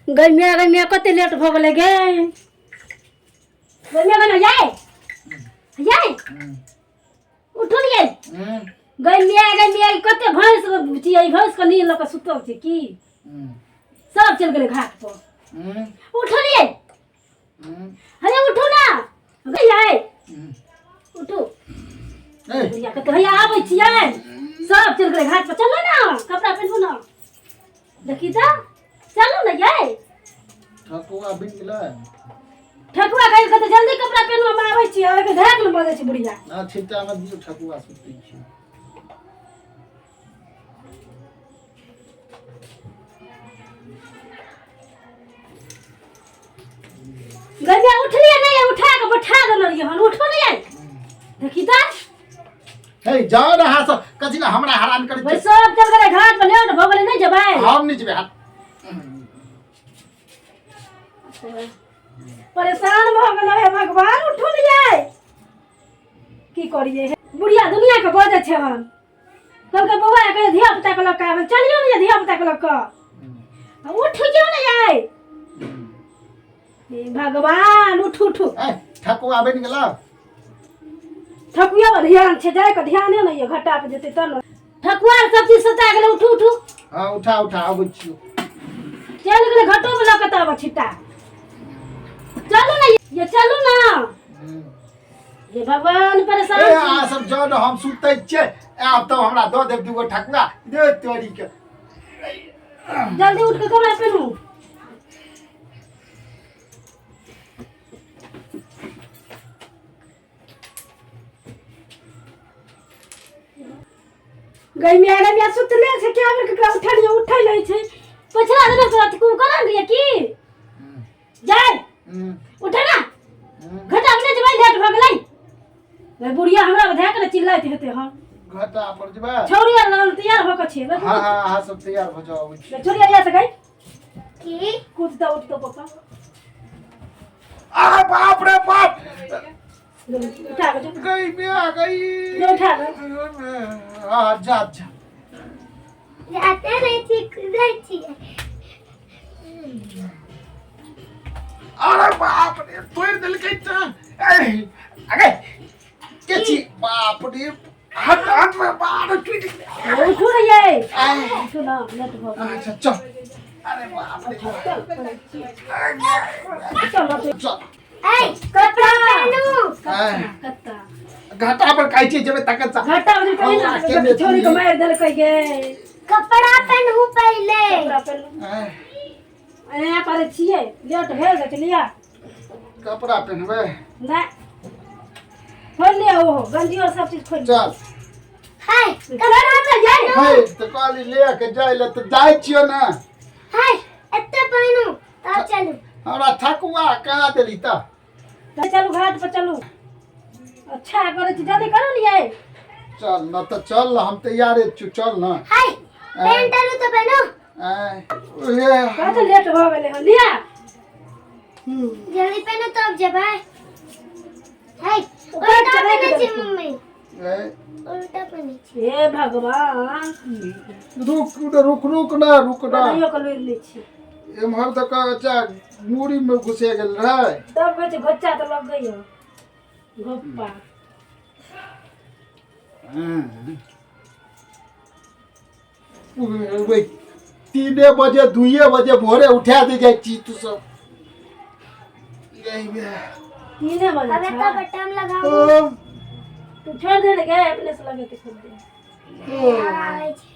गैमिया कते लेट भ गेलै गे गैमिया गना जाय उठलिए गैमिया कते भैंस छियै भैंस के नींद ल के सुतल छै की सब चल गेलै घाट पर उठलिए अरे उठू ना गैया उठू भैया कते भैया आबै छियै सब चल गेलै घाट पर चलो ना कपड़ा पहनू ना देखी त चलू ना ये ठकुआ बिन गेलै ठकुआ कहि के जल्दी कपड़ा पहनू हम आबै छी ओइ के घाट में बजे छै बुढ़िया ना छिटा में दियो ठकुआ सुतै छी गैया उठलिए नहीं उठा के बैठा देल रहिए हम उठो नहीं आई देखी त हे जाओ ना हां सब कथि ना हमरा हैरान करै भाई सब चल गेलै घाट पर लेट भ गेलै नहीं जेबै हम नहीं जेबै परेशान भ गेलै भगवान उठो नहीं आई की करिए बुढ़िया दुनिया के बजे छै हम सबके बौआ के धिया पुता के लक आबै चलियो नहीं धिया पुता के लक उठ जो नहीं आई भगवान उठू उठू ठकुआ बिन गेलै ठकुआ पर ध्यान छै जाय के ध्याने नहीं है घाटा पे जेते त न ठकुआ सब चीज सता गेलै उठू उठू हां उठा आबै छियो चल गेलै घाटो पे लक तब छिटा चलू ना ये चलू ना ये भगवान परेशान ए आ सब जाओ ना हम सुतै छियै आब त हमरा द देब दुगो ठकुआ दे तोरी के जल्दी उठ के कपड़ा पहनू गैमिया सुतले छै क्या बेर के उठलिए उठै नहीं छै पछला दिन से रात को करा दिए की जाय उठे ना घटा में जेबै लेट भ गेलै वे बुढ़िया हमरा बधा के चिल्लाइत हेते हम घटा पर जेबै छौरी आर लगल तैयार हो के छै हां सब तैयार भ जाओ छौरी आर से गई की कूद द उठ तो पापा आ बाप रे बाप उठा के गई बिया गई उठा के हां जा जाते नहीं ठीक गई थी अरे बाप रे तोड़ दिल के अरे के छी बाप रे हाथ में बाहर टूट गया उठो रे ये उठो ना लेट भ गेलै अच्छा चल अरे बाप रे चल ए कपड़ा पहनो कत्ता घाटा पर काई छी जेबे तक घाटा में कहीं ना छोरी को मार देल कह गे कपड़ा पहनू पहले कपड़ा पहन ए पर छिए लेट भेल त लिया कपड़ा पहनबे ना खोल ले ओ गंजी और सब चीज खोल चल हाय कपड़ा तो जानो हे तो काली ले के जाय ले तो जाय छियो ना हाय एते पहनू तब चलू हमरा ठकुआ कहा देली त चलू घाट पर चलू अच्छा करे छी जल्दी करो लिए चल न तो चल हम तैयार छु चल ना हाय पैंट आलू तो पहनो ये कत लेट हो गेले हम लिया जल्दी पहनो तब जेबै हाय उल्टा पहने छी मम्मी उल्टा पहने छी हे भगवान रुक ना नहीं को ले ली छी एमहर तक अच्छा मूड़ी में घुसे गेल रहे तब कहै बच्चा तो लग गई हो गोप्पा वही 3 बजे 2 बजे भोरे उठा दे जाय छी तू सब यही में 3 बजे अबे तो बटन लगाओ तू छोड़ दे गे अपने से लगे के छोड़ दे आवे छी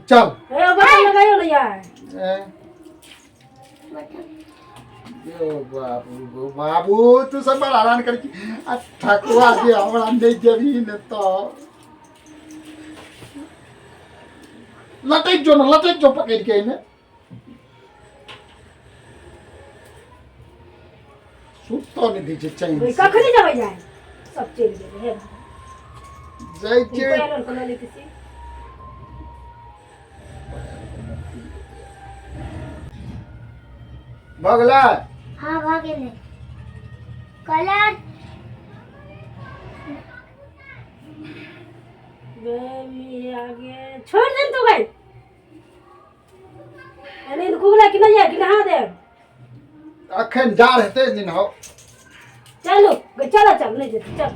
चल ए बटन लगायो ना यार बटन यो बाबू तू सब बड़ा हैरान कर ठकुआ जे हमरा नहीं देबी न तो लटक जो पकड़ के ने सुतो नहीं दी चाहिए कखनी जबै जाय सब चल गेले हे जाय के पैर को ले किसी भगला हां भागे ले कलर बेबी आगे छोड़ दे तो भाई अरे घूमना कि नहीं है कि नहा दे अखन जा रहते दिन हो चलो चलो चल नहीं जेते चल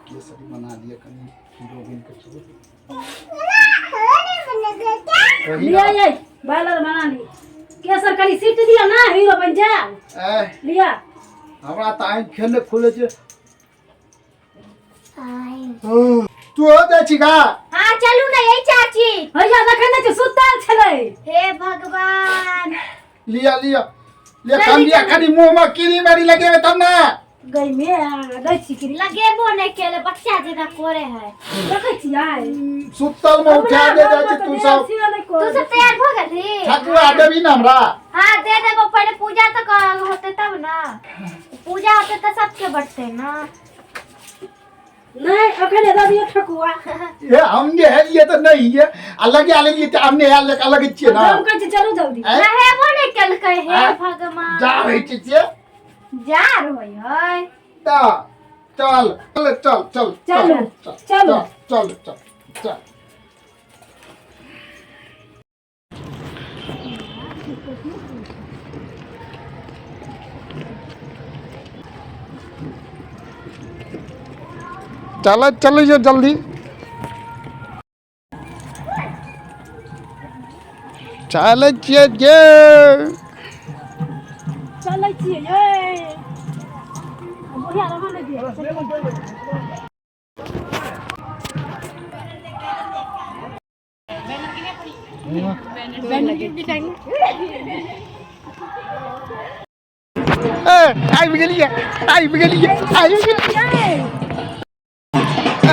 केसरी बना दिया कहीं हीरोइन के चलो लिया ये बालर बना ली केसर खाली सीट दिया ना हीरो बन जा लिया हमरा ताई खेल खुले छे आई तू हो दे छिका हां चलू ना यही चाची भैया देखै न सुतल छलै हे भगवान लिया लिया ले काम लिया खाली मुंह में कीरी मारी लगे तब ना गई में दै छी कि लगेबो नहीं केले बच्चा जेना करे है देखै छी आइ सुतल में उठा दे जाती तू सब तैयार हो गई ठाकुर आ देबी ना हमरा हां दे देबो पहले पूजा तो कर होते तब ना पूजा होते तो सबके बढ़ते ना नहीं अखने दे दियो ठकुआ ये हमने है ये तो नहीं है अलग ही अलग ये हमने अलग अलग छिए ना हम कहै चलो जल्दी रहेबो नहीं केल कहे हे भगवान जा रही छिए जा रही है ता चल चल चल चल चलो चल चल चल चल चल चल जो जल्दी चल जे चलै छी ये बुढ़िया रहने दिए आई गेलिए आई गेलिए आई गेलिए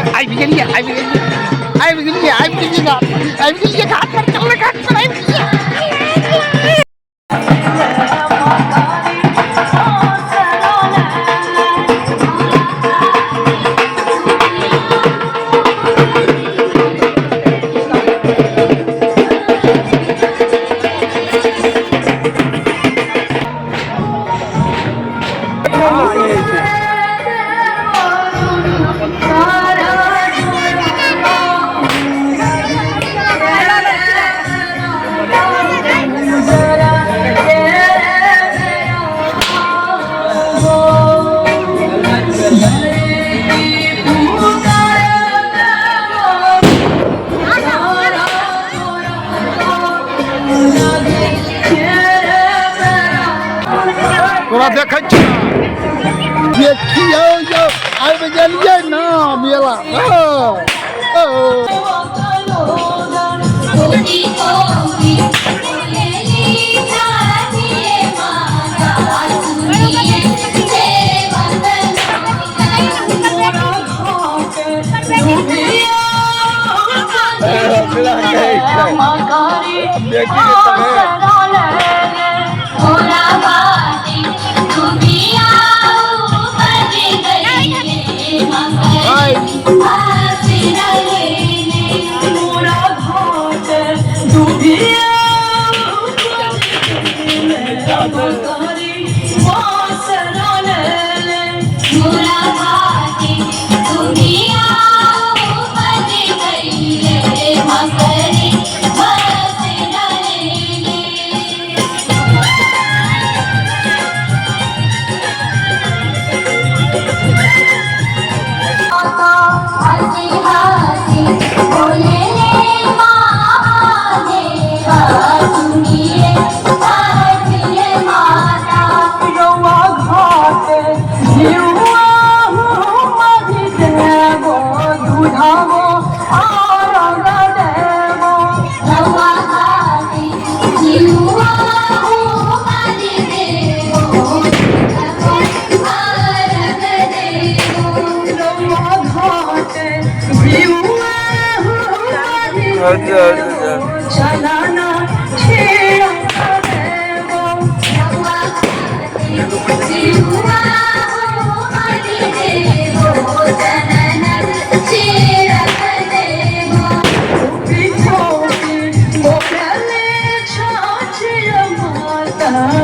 आई गेलिए आई गेलिए आई गेलिए आई गेलिए आई गेलिए घाट पर चल घाट पर आई गेलिए तोरा देखै छी देखियो यो आबि गेलियै ना मेला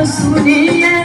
सुनिए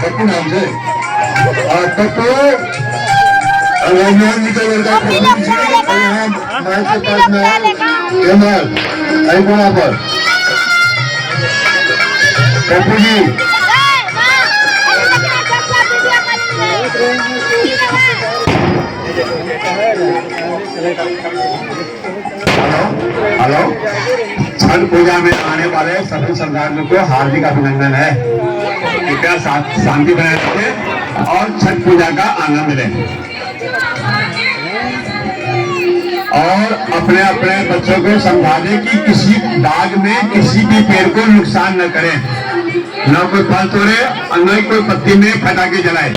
पप्पू नाम से पप्पू अगर निकल मैं के पास में कमल आई कोना पर पप्पू जी हेलो छठ पूजा में आने वाले सभी श्रद्धालुओं को हार्दिक अभिनंदन है। कृपया शांति बनाए रखें और छठ पूजा का आनंद लें और अपने अपने बच्चों को समझाने कि किसी बाग में किसी भी पेड़ को नुकसान न करें, न कोई फल तोड़े और न कोई पत्ती में पटाखे जलाए।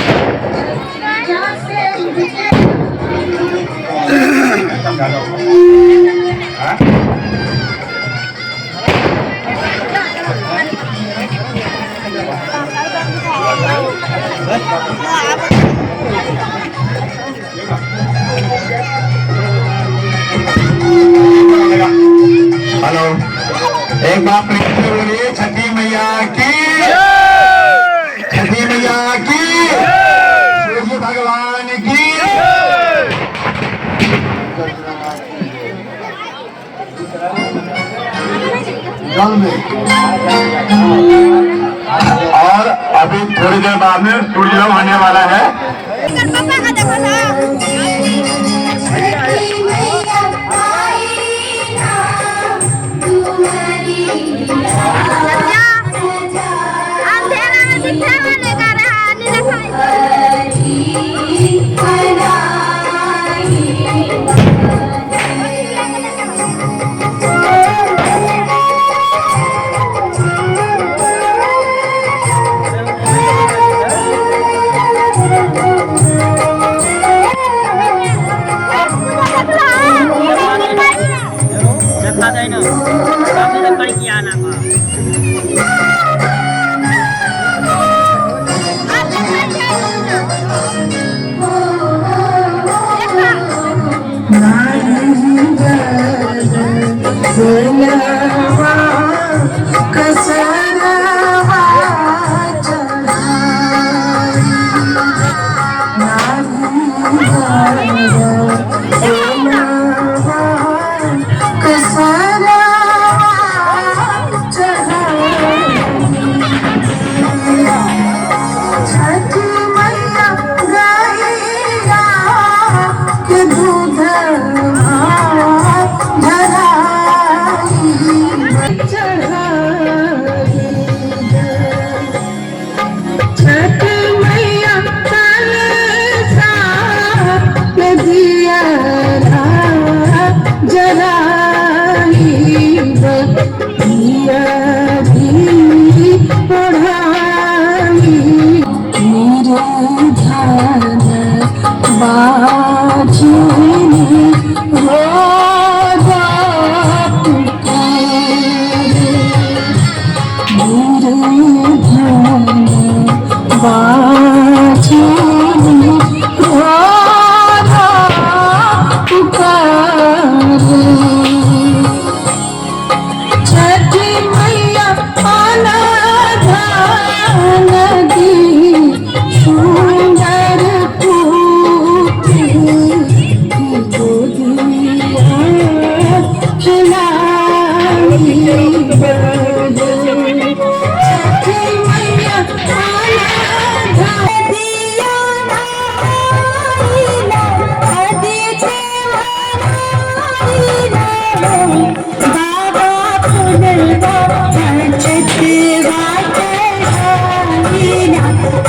हेलो एक बात बोलिए छठी मैया की छठी मैया की सूर्य भगवान की जल में और अभी थोड़ी देर बाद में सूर्य होने वाला है।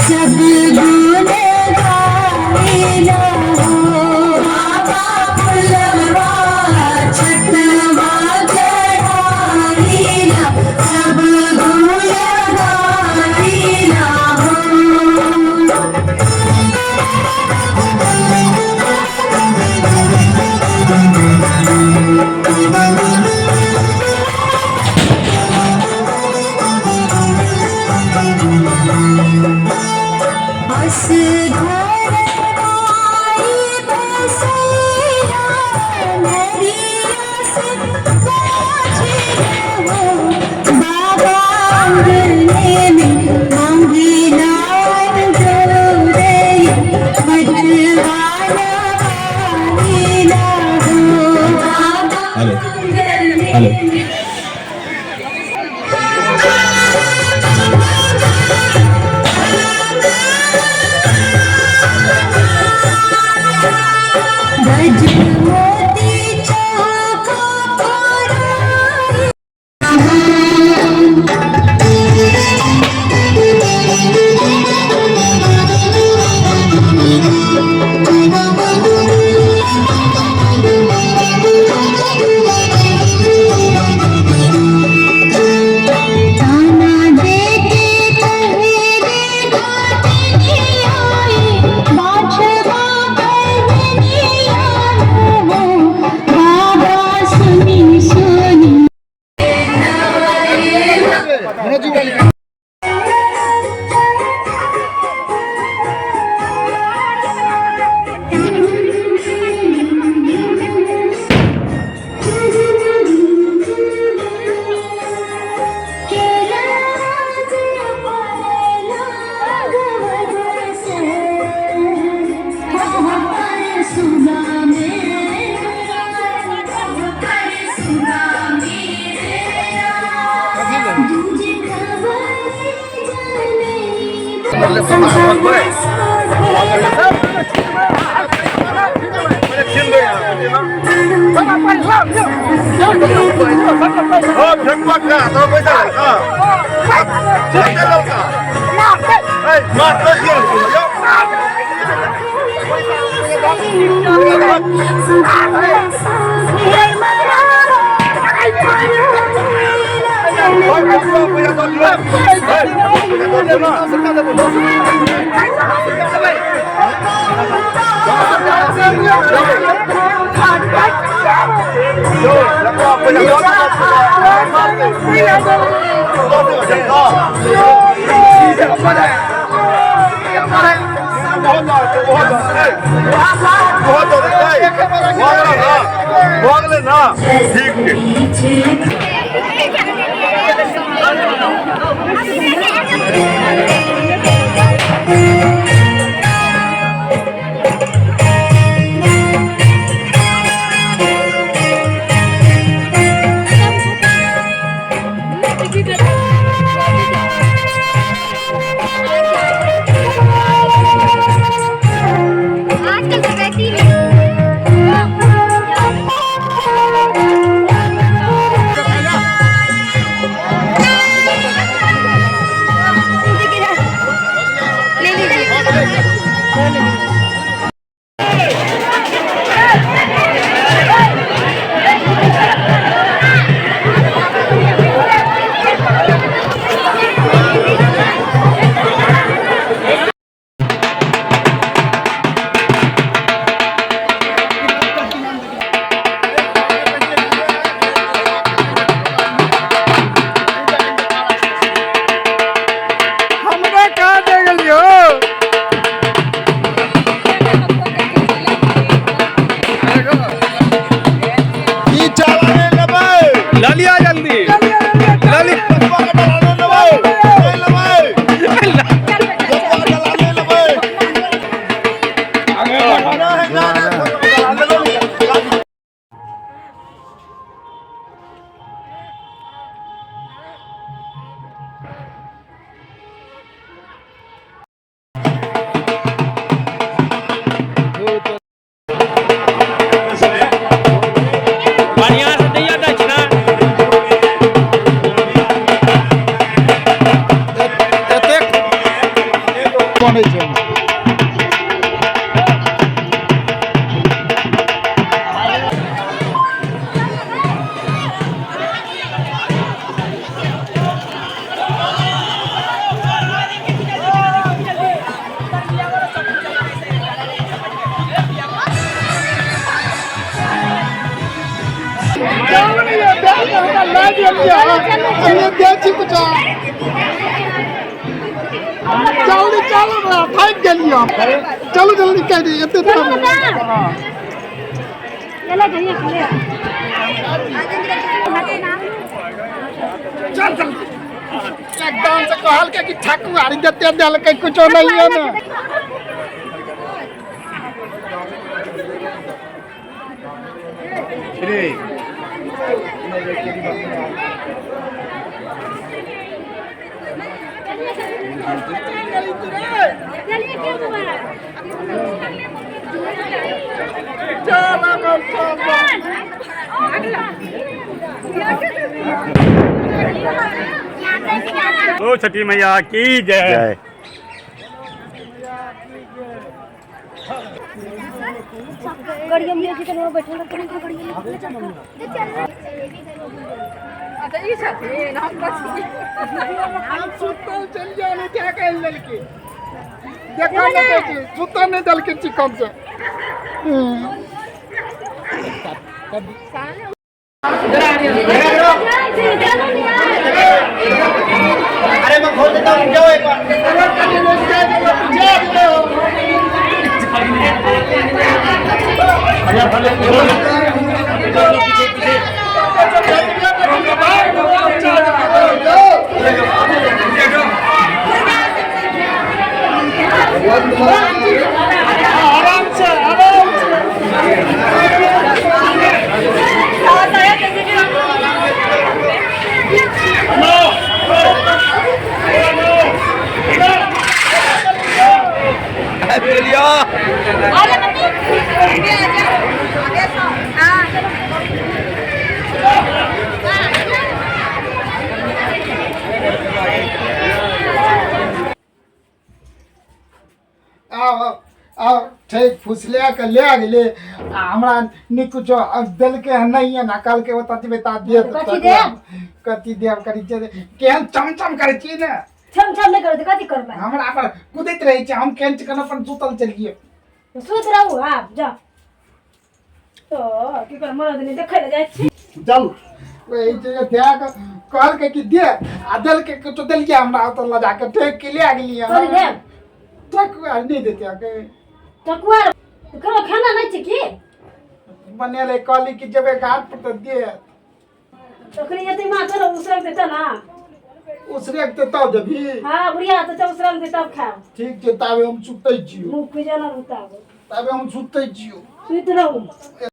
सब गुण गाइला बाबा फुलवा छतवा चढ़ाइला सब गुण गाइला बस घर आई बसैया नरिया से पूछे हो बाबा अंगने में मांगी नार जोरे बटवाना वालीला हो बाबा हेलो गज मोती चौका पराई ताना देके कहे रे गाती आए बाछवा कहने आए हो बाबा सुनी सुनी बनै छै जल्दी चलो ना थक गेलियो चलो जल्दी कह दी एते चलो भैया खड़े चल चल एकदम से कहल के कि ठकुआरी देते दल के कुछ नहीं है ना चलिए क्यों तुम्हारा ओ छठी मैया की जय। गड़िया में जी तो बैठल रहते हैं गड़िया अच्छा ई छथिन हम हम सुतल चल जाने क्या कह ललके देखो ना देखी सुतल नहीं दल के चिकन से अरे मैं खोल देता हूं जाओ एक आराम से ठीक फुसलिया के ले गेले हमरा नि कुछ दिल के नहीं है ना कल के बता दे कथी देव करी छै केहन चमचम करे छी ने छम छम नहीं करते कथी करबा हमरा पर कुदैत रहे छै हम केहन चिकन अपन सुतल चलिए सुत रहू आप जा तो की कर मरद नहीं देखै ले जाय छी चल ओइ जे देख कहल के कि दे आ दिल के कुछ दिल के हमरा तो लगा के ठेक के ले गेली कर दे तक नहीं देते के टकुआ करो खाना नहीं छी की बनेले कहली कि जेबे घाट पर तो दे तोकरी यति मां करो उसरक देता ना उसरे के तब देबी हां बुढ़िया तो उसरक दे तब खाओ ठीक छै ताबे हम सुतै छियो मुंह पे जाना रुताबो ताबे हम सुतै छियो सुत रहू